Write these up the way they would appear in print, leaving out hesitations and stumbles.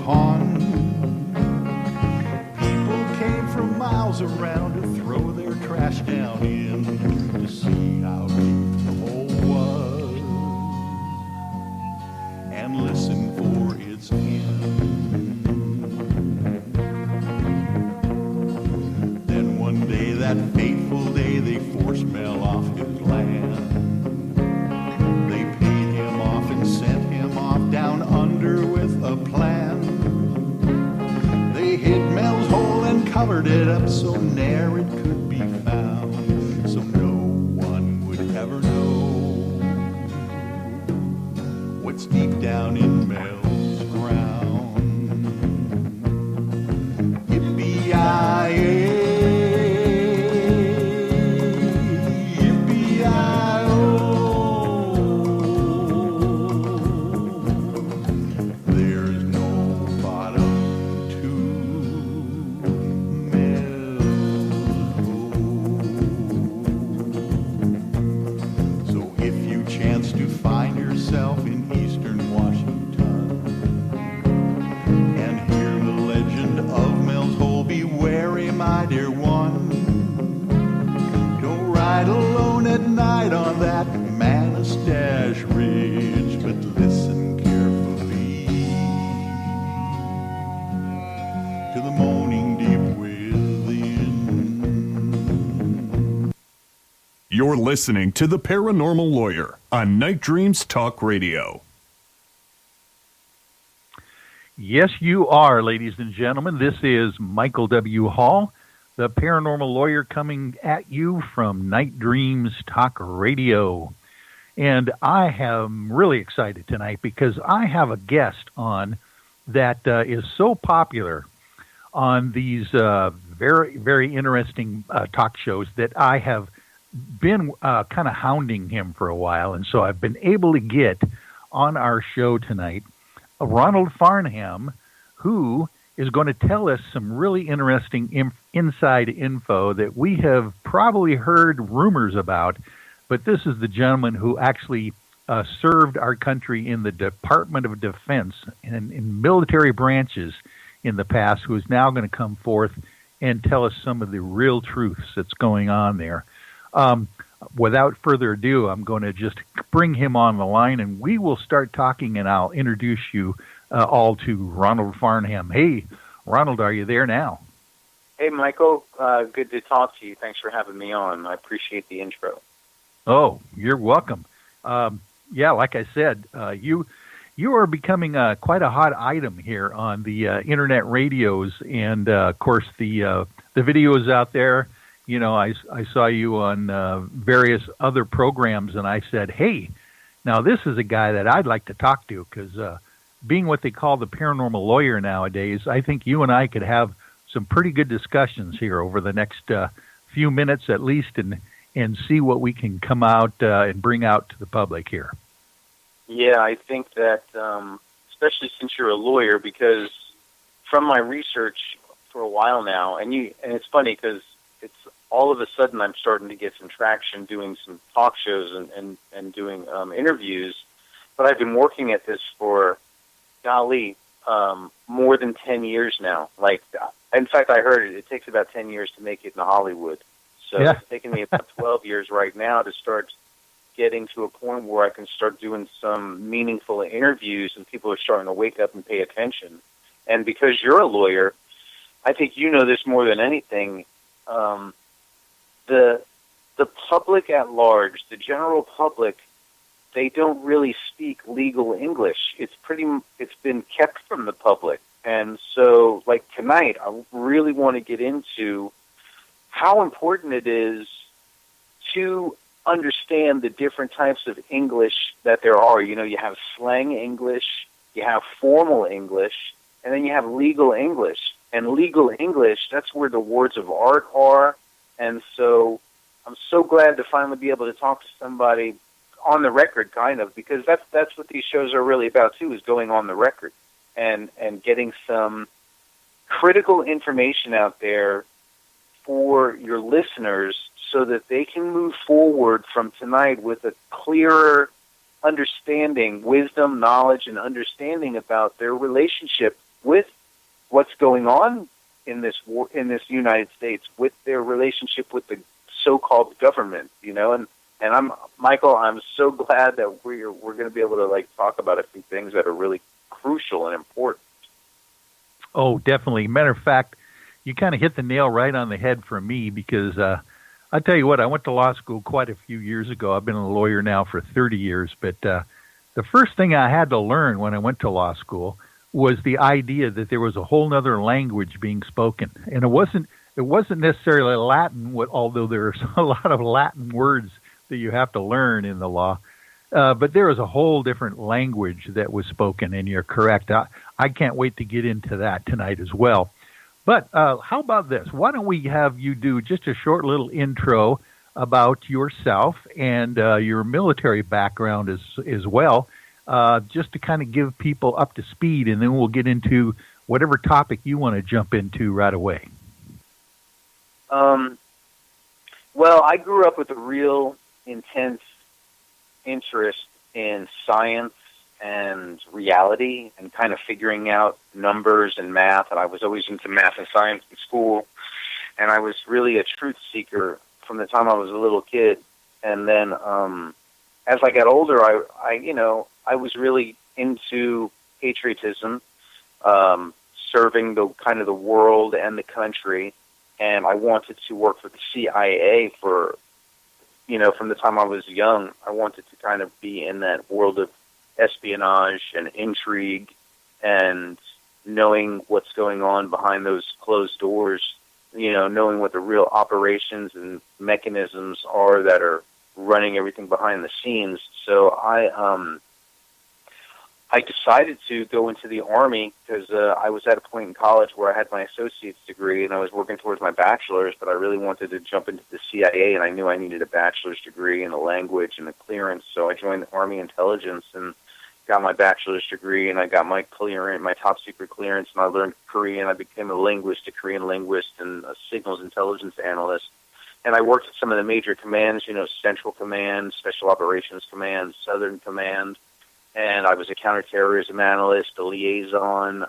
pond. People came from miles around to throw their trash down in to see how deep the hole was and listen for its end. Then one day, that fateful day, they forced Mel off his land. They paid him off and sent him off down under with a plan. They hid Mel's hole and covered it up so ne'er it could be found, so no one would ever know what's deep down in Mel's ground. Yippee-yi-yay. On that Manastash Ridge, but listen carefully to the moaning deep within. You're listening to The Paranormal Lawyer on Night Dreams Talk Radio. Yes, you are, ladies and gentlemen. This is Michael W. Hall, the Paranormal Lawyer, coming at you from Night Dreams Talk Radio. And I am really excited tonight because I have a guest on that is so popular on these very, very interesting talk shows that I have been kind of hounding him for a while. And so I've been able to get on our show tonight Ronald Farnham, who is going to tell us some really interesting inside info that we have probably heard rumors about, but this is the gentleman who actually served our country in the Department of Defense and in military branches in the past, who is now going to come forth and tell us some of the real truths that's going on there. Without further ado, I'm going to just bring him on the line, and we will start talking, and I'll introduce you all to Ronald Farnham. Hey, Ronald, are you there now? Hey, Michael. Good to talk to you. Thanks for having me on. I appreciate the intro. Oh, you're welcome. Yeah, like I said, you are becoming quite a hot item here on the internet radios, and of course the videos out there. You know, I saw you on various other programs, and I said, hey, now this is a guy that I'd like to talk to, because being what they call the paranormal lawyer nowadays, I think you and I could have some pretty good discussions here over the next few minutes at least, and see what we can come out and bring out to the public here. Yeah, I think that, especially since you're a lawyer, because from my research for a while now, and it's funny because it's all of a sudden I'm starting to get some traction doing some talk shows and doing interviews, but I've been working at this for, golly, more than 10 years now. Like, in fact, I heard it takes about 10 years to make it in Hollywood. So yeah. It's taken me about 12 years right now to start getting to a point where I can start doing some meaningful interviews and people are starting to wake up and pay attention. And because you're a lawyer, I think you know this more than anything, the public at large, the general public, they don't really speak legal English. It's been kept from the public. And so, like tonight, I really want to get into how important it is to understand the different types of English that there are. You know, you have slang English, you have formal English, and then you have legal English. And legal English, that's where the words of art are. And so I'm so glad to finally be able to talk to somebody on the record, kind of, because that's what these shows are really about, too, is going on the record and getting some critical information out there for your listeners so that they can move forward from tonight with a clearer understanding, wisdom, knowledge, and understanding about their relationship with what's going on in this war, in this United States, with their relationship with the so-called government, and Michael, I'm so glad that we're going to be able to talk about a few things that are really crucial and important. Oh, definitely. Matter of fact, you kind of hit the nail right on the head for me, because I tell you what, I went to law school quite a few years ago. I've been a lawyer now for 30 years, but the first thing I had to learn when I went to law school was the idea that there was a whole other language being spoken, and it wasn't necessarily Latin, although there's a lot of Latin words that you have to learn in the law. But there was a whole different language that was spoken, and you're correct. I can't wait to get into that tonight as well. But how about this? Why don't we have you do just a short little intro about yourself and your military background as well, just to kind of give people up to speed, and then we'll get into whatever topic you want to jump into right away. Well, I grew up with a real intense interest in science and reality and kind of figuring out numbers and math, and I was always into math and science in school, and I was really a truth seeker from the time I was a little kid. And then as I got older, I was really into patriotism, serving the world and the country, and I wanted to work for the CIA from the time I was young. I wanted to kind of be in that world of espionage and intrigue and knowing what's going on behind those closed doors, knowing what the real operations and mechanisms are that are running everything behind the scenes. So I decided to go into the Army because I was at a point in college where I had my associate's degree and I was working towards my bachelor's, but I really wanted to jump into the CIA, and I knew I needed a bachelor's degree in a language and a clearance. So I joined the Army Intelligence and got my bachelor's degree, and I got my clearance, my top secret clearance, and I learned Korean. I became a Korean linguist, and a signals intelligence analyst. And I worked at some of the major commands, Central Command, Special Operations Command, Southern Command. And I was a counterterrorism analyst, a liaison,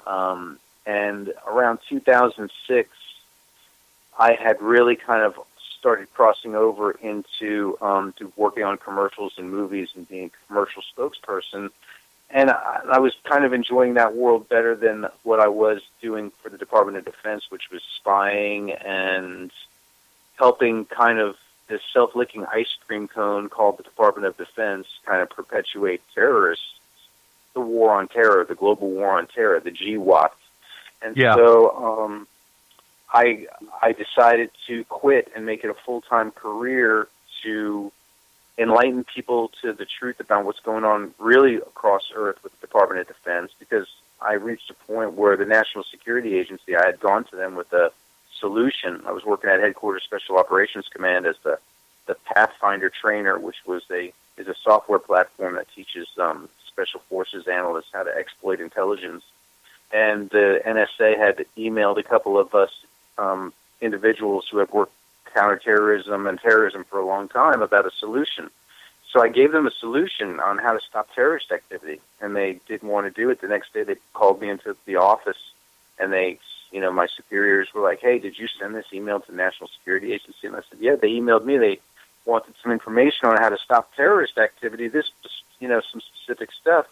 and around 2006, I had really kind of started crossing over into to working on commercials and movies and being a commercial spokesperson, and I was kind of enjoying that world better than what I was doing for the Department of Defense, which was spying and helping kind of this self-licking ice cream cone called the Department of Defense kind of perpetuate terrorists, the war on terror, the global war on terror, the GWAT. And so I decided to quit and make it a full-time career to enlighten people to the truth about what's going on really across Earth with the Department of Defense, because I reached a point where the National Security Agency, I had gone to them with a solution. I was working at Headquarters Special Operations Command as the Pathfinder trainer, which is a software platform that teaches Special Forces analysts how to exploit intelligence. And the NSA had emailed a couple of us individuals who had worked counterterrorism and terrorism for a long time about a solution. So I gave them a solution on how to stop terrorist activity, and they didn't want to do it. The next day they called me into the office, and my superiors were like, "Hey, did you send this email to the National Security Agency?" And I said, "Yeah, they emailed me. They wanted some information on how to stop terrorist activity, some specific stuff."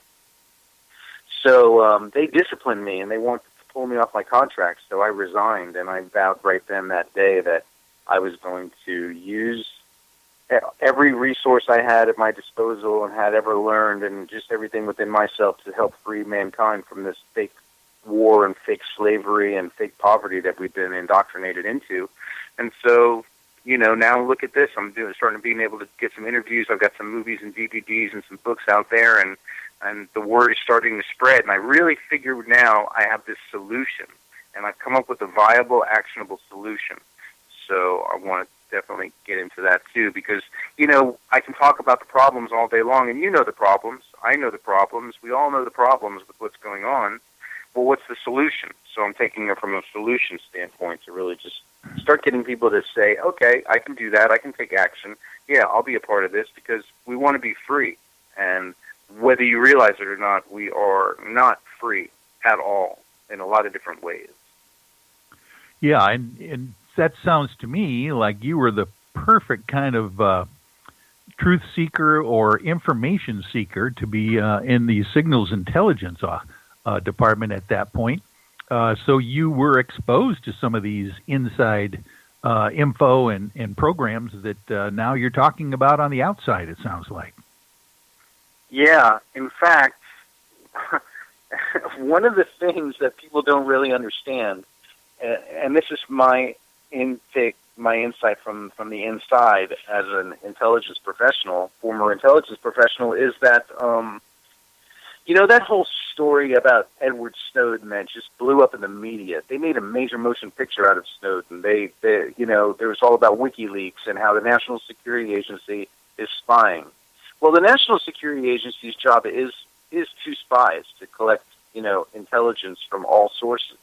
So they disciplined me, and they wanted to pull me off my contract, so I resigned, and I vowed right then that day that I was going to use every resource I had at my disposal and had ever learned, and just everything within myself to help free mankind from this fake war and fake slavery and fake poverty that we've been indoctrinated into. And so, now look at this. I'm being able to get some interviews. I've got some movies and DVDs and some books out there, and the word is starting to spread. And I really figure now I have this solution, and I've come up with a viable, actionable solution. So I want to definitely get into that too, because, I can talk about the problems all day long, and you know the problems. I know the problems. We all know the problems with what's going on. Well, what's the solution? So I'm taking it from a solution standpoint to really just start getting people to say, okay, I can do that. I can take action. Yeah, I'll be a part of this, because we want to be free. And whether you realize it or not, we are not free at all. in a lot of different ways. Yeah, and that sounds to me like you were the perfect kind of truth seeker or information seeker to be in the signals intelligence department at that point. So you were exposed to some of these inside info and programs that now you're talking about on the outside, it sounds like. Yeah, in fact, one of the things that people don't really understand, and this is my insight from the inside as an intelligence professional, former intelligence professional, is that that whole story about Edward Snowden that just blew up in the media. They made a major motion picture out of Snowden. They there was all about WikiLeaks and how the National Security Agency is spying. Well, the National Security Agency's job is to spies to collect intelligence from all sources.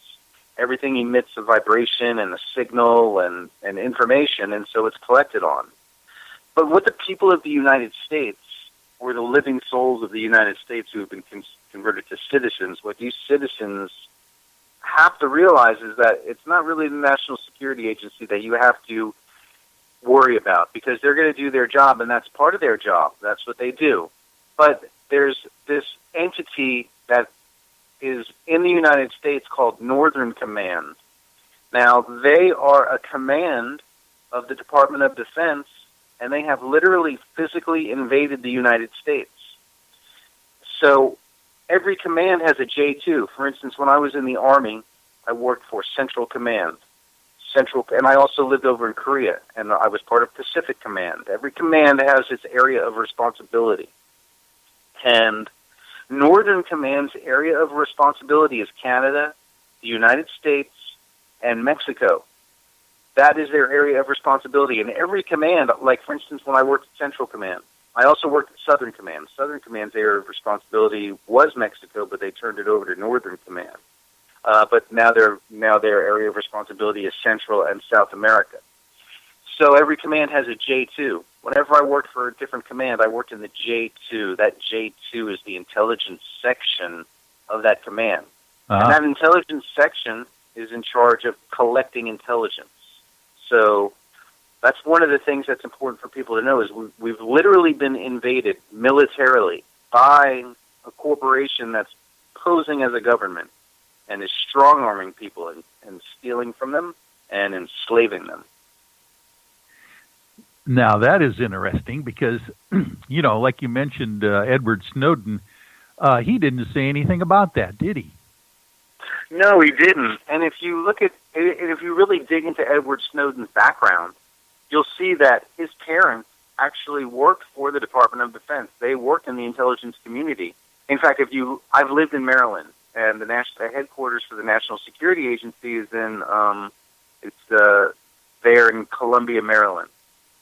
Everything emits a vibration and a signal and information, and so it's collected on. But what the people of the United States, or the living souls of the United States who have been converted to citizens, what these citizens have to realize is that it's not really the National Security Agency that you have to worry about, because they're going to do their job, and that's part of their job. That's what they do. But there's this entity that is in the United States called Northern Command. Now, they are a command of the Department of Defense, and they have literally physically invaded the United States. So every command has a J2. For instance, when I was in the Army, I worked for Central Command. And I also lived over in Korea, and I was part of Pacific Command. Every command has its area of responsibility. And Northern Command's area of responsibility is Canada, the United States, and Mexico. That is their area of responsibility. And every command, like, for instance, when I worked at Central Command, I also worked at Southern Command. Southern Command's area of responsibility was Mexico, but they turned it over to Northern Command. But now their area of responsibility is Central and South America. So every command has a J2. Whenever I worked for a different command, I worked in the J2. That J2 is the intelligence section of that command. And that intelligence section is in charge of collecting intelligence. So that's one of the things that's important for people to know is we've literally been invaded militarily by a corporation that's posing as a government and is strong-arming people and stealing from them and enslaving them. Now, that is interesting because, like you mentioned, Edward Snowden, he didn't say anything about that, did he? No, he didn't. And if you really dig into Edward Snowden's background, you'll see that his parents actually worked for the Department of Defense. They worked in the intelligence community. In fact, I've lived in Maryland, and the headquarters for the National Security Agency is there in Columbia, Maryland.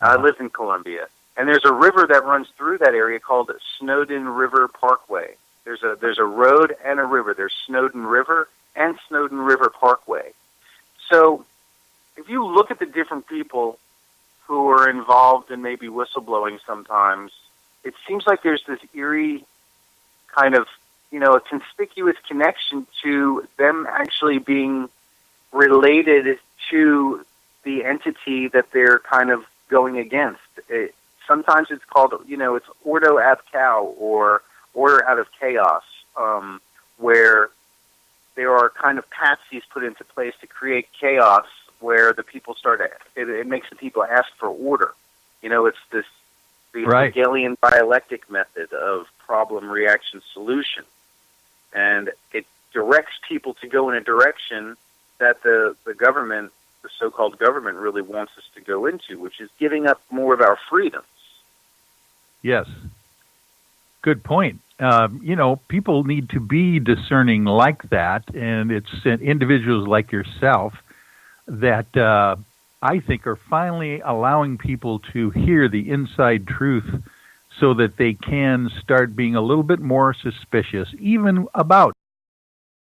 I live in Columbia, and there's a river that runs through that area called Snowden River Parkway. There's a road and a river. There's Snowden River and Snowden River Parkway. So if you look at the different people who are involved in maybe whistleblowing sometimes, it seems like there's this eerie kind of, a conspicuous connection to them actually being related to the entity that they're kind of going against. Sometimes it's called, it's ordo ab chao, or order out of chaos, where there are kind of patsies put into place to create chaos where the people it makes the people ask for order. It's the right. Hegelian dialectic method of problem, reaction, solution. And it directs people to go in a direction that the government, the so-called government, really wants us to go into, which is giving up more of our freedoms. Yes. Good point. People need to be discerning like that, and it's individuals like yourself that I think are finally allowing people to hear the inside truth so that they can start being a little bit more suspicious, even about